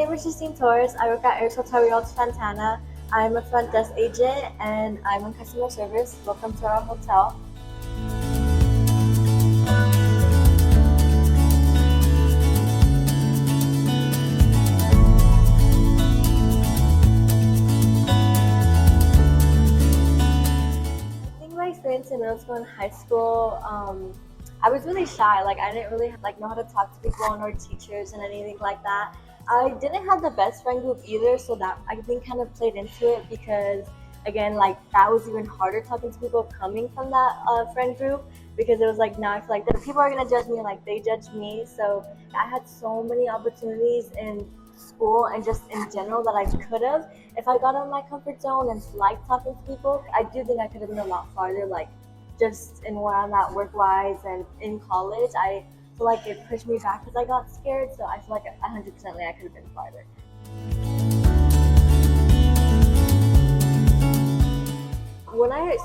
name is Justine Torres. I work at Ayres Hotel, Rialto, Fontana. I'm a front desk agent and I'm in customer service. Welcome to our hotel. I think my experience in middle school and high school, I was really shy. Like I didn't really know how to talk to people nor teachers and anything like that. I didn't have the best friend group either, so that I think kind of played into it because again, like that was even harder talking to people coming from that friend group because it was like now I feel like the people are gonna judge me like they judge me. So I had so many opportunities in school and just in general that I could have if I got out of my comfort zone and liked talking to people. I do think I could have been a lot farther, like just in where I'm at work wise and in college. I feel like it pushed me back because I got scared. So I feel like 100% I could have been farther.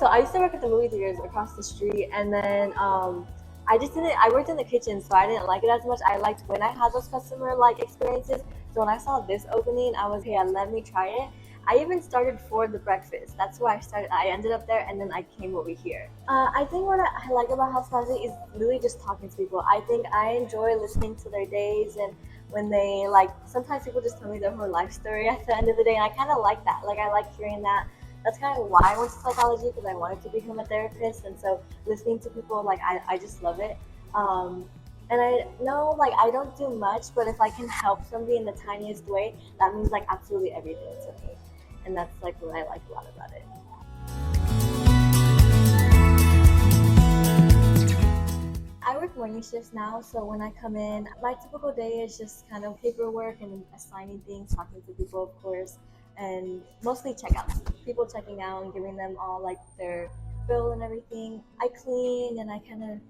I used to work at the movie theaters across the street, and then I just didn't. I worked in the kitchen, so I didn't like it as much. I liked when I had those customer experiences. So when I saw this opening, I was, hey, let me try it. I even started for the breakfast. That's where I started. I ended up there, and then I came over here. I think what I like about hospitality is really just talking to people. I think I enjoy listening to their days and when they sometimes people just tell me their whole life story at the end of the day, and I kind of like that. Like I like hearing that. That's kind of why I went to psychology, because I wanted to become a therapist, and so listening to people, I just love it. And I know I don't do much, but if I can help somebody in the tiniest way, that means absolutely everything to me, and that's what I like a lot about it. I work morning shifts now, so when I come in, my typical day is just kind of paperwork and assigning things, talking to people, of course, and mostly checkouts. People checking out and giving them all their bill and everything. I clean and I kind of,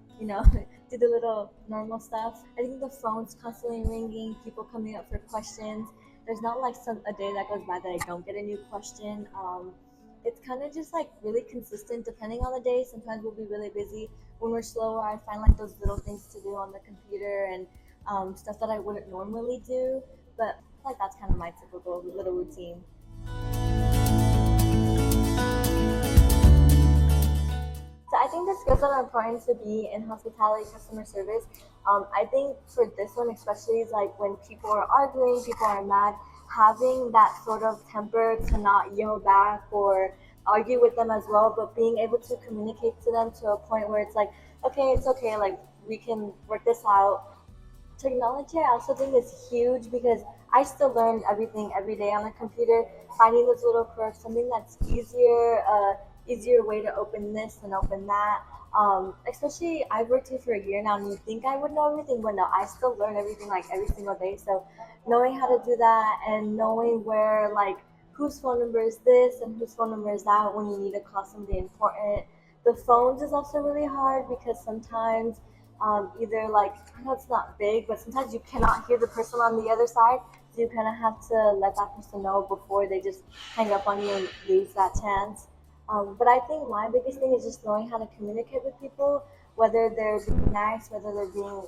do the little normal stuff. I think the phone's constantly ringing, people coming up for questions. There's not a day that goes by that I don't get a new question. It's kind of just really consistent depending on the day. Sometimes we'll be really busy. When we're slower, I find those little things to do on the computer and stuff that I wouldn't normally do. But that's kind of my typical little routine. So I think the skills that are important to be in hospitality, customer service. I think for this one especially is when people are arguing, people are mad, having that sort of temper to not yell back or argue with them as well, but being able to communicate to them to a point where it's okay, it's okay, we can work this out. Technology, I also think is huge because I still learn everything every day on a computer. Finding those little quirks, something that's easier way to open this and open that. Especially I've worked here for a year now, and you think I would know everything, but no, I still learn everything every single day. So knowing how to do that and knowing where whose phone number is this and whose phone number is that when you need to call somebody important. The phones is also really hard because sometimes either I know it's not big, but sometimes you cannot hear the person on the other side, so you kind of have to let that person know before they just hang up on you and lose that chance. But I think my biggest thing is just knowing how to communicate with people, whether they're being nice, whether they're being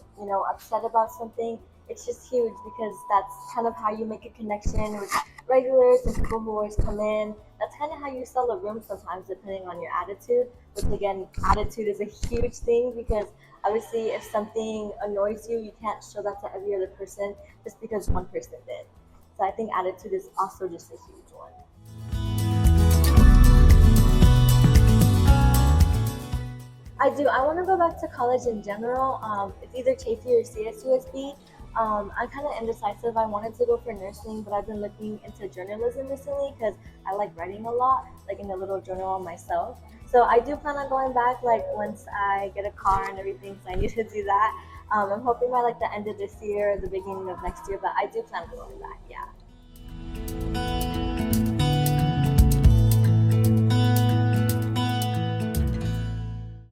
upset about something. It's just huge because that's kind of how you make a connection with regulars and people who always come in. That's kind of how you sell a room sometimes, depending on your attitude. Which again, attitude is a huge thing because obviously, if something annoys you, you can't show that to every other person just because one person did. So I think attitude is also just a huge one. I do. I want to go back to college in general. It's either Chafee or CSUSB. I'm kind of indecisive. I wanted to go for nursing, but I've been looking into journalism recently because I like writing a lot, in a little journal myself. So I do plan on going back, once I get a car and everything. So I need to do that. I'm hoping by the end of this year or the beginning of next year, but I do plan on going back. Yeah.